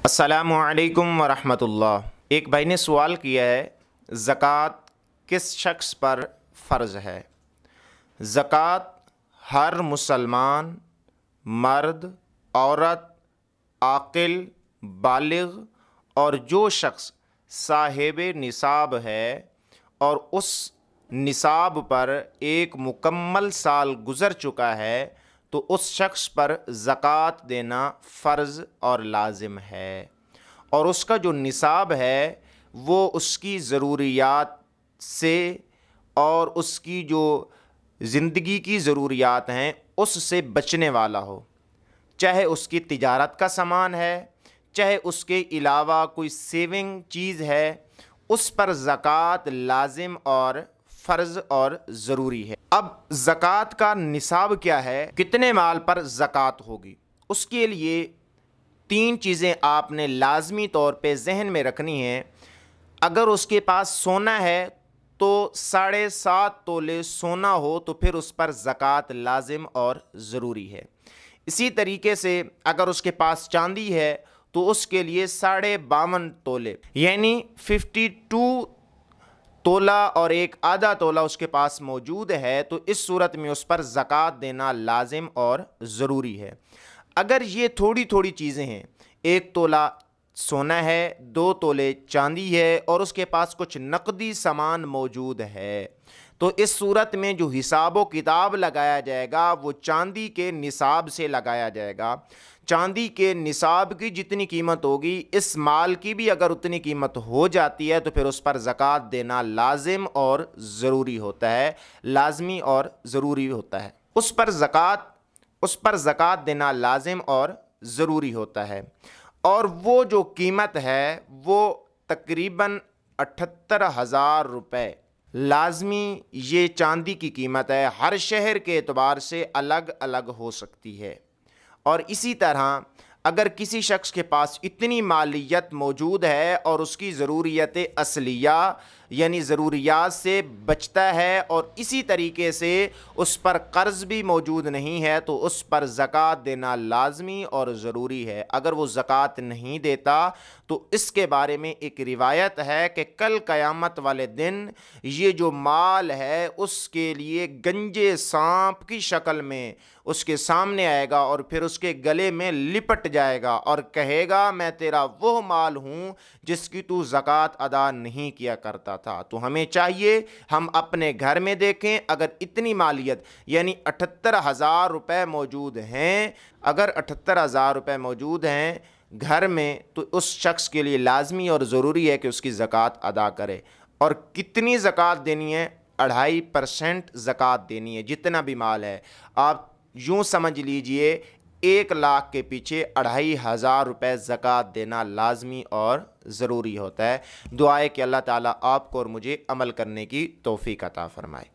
अस्सलामु अलैकुम वरहमतुल्लाह। एक भाई ने सवाल किया है, ज़कात किस शख्स पर फ़र्ज़ है? ज़कात हर मुसलमान मर्द, औरत, आक़िल, बालिग़ और जो शख्स साहिब निसाब है और उस निसाब पर एक मुकम्मल साल गुज़र चुका है तो उस शख्स पर ज़कात देना फ़र्ज़ और लाज़िम है। और उसका जो निसाब है वो उसकी ज़रूरियात से और उसकी जो ज़िंदगी की ज़रूरियात हैं उससे बचने वाला हो, चाहे उसकी तिजारत का सामान है, चाहे उसके अलावा कोई सेविंग चीज़ है, उस पर ज़कात लाज़िम और फ़र्ज़ और ज़रूरी है। अब ज़कात का निसाब क्या है, कितने माल पर ज़कात होगी, उसके लिए तीन चीज़ें आपने लाज़मी तौर पे जहन में रखनी हैं। अगर उसके पास सोना है तो 7.5 तोले सोना हो तो फिर उस पर ज़कात लाज़िम और ज़रूरी है। इसी तरीके से अगर उसके पास चांदी है तो उसके लिए 52.5 तोले यानी 52 तोला और एक आधा तोला उसके पास मौजूद है तो इस सूरत में उस पर ज़कात देना लाजिम और ज़रूरी है। अगर ये थोड़ी थोड़ी चीज़ें हैं, 1 तोला सोना है, 2 तोले चांदी है और उसके पास कुछ नकदी सामान मौजूद है, तो इस सूरत में जो हिसाब किताब लगाया जाएगा वो चांदी के निसाब से लगाया जाएगा। चांदी के निसाब की जितनी कीमत होगी इस माल की भी अगर उतनी कीमत हो जाती है तो फिर उस पर ज़कात देना लाजिम और ज़रूरी होता है, लाजमी और ज़रूरी होता है। उस पर ज़कात देना लाजिम और ज़रूरी होता है। और वो जो कीमत है वो तकरीबन 78,000 रुपये लाजमी ये चांदी की कीमत है। हर शहर के एतबार से अलग अलग हो सकती है। और इसी तरह अगर किसी शख्स के पास इतनी मालियत मौजूद है और उसकी ज़रूरियत असलिया यानी ज़रूरियात से बचता है और इसी तरीके से उस पर कर्ज़ भी मौजूद नहीं है तो उस पर ज़कात देना लाजमी और ज़रूरी है। अगर वो ज़कात नहीं देता तो इसके बारे में एक रिवायत है कि कल क़यामत वाले दिन ये जो माल है उसके लिए गंजे सांप की शक्ल में उसके सामने आएगा और फिर उसके गले में लिपट जाएगा और कहेगा मैं तेरा वो माल हूँ जिसकी तू ज़कात अदा नहीं किया करता था। तो हमें चाहिए हम अपने घर में देखें, अगर इतनी मालियत यानी 78,000 रुपये मौजूद हैं, अगर 78,000 रुपये मौजूद हैं घर में तो उस शख्स के लिए लाजमी और ज़रूरी है कि उसकी ज़कात अदा करे। और कितनी ज़कात देनी है? 2.5% ज़कात देनी है जितना भी माल है। आप यूँ समझ लीजिए 1 लाख के पीछे 2,500 रुपये ज़कात देना लाजमी और ज़रूरी होता है। दुआ है कि अल्लाह ताला आपको और मुझे अमल करने की तौफीक अता फरमाए।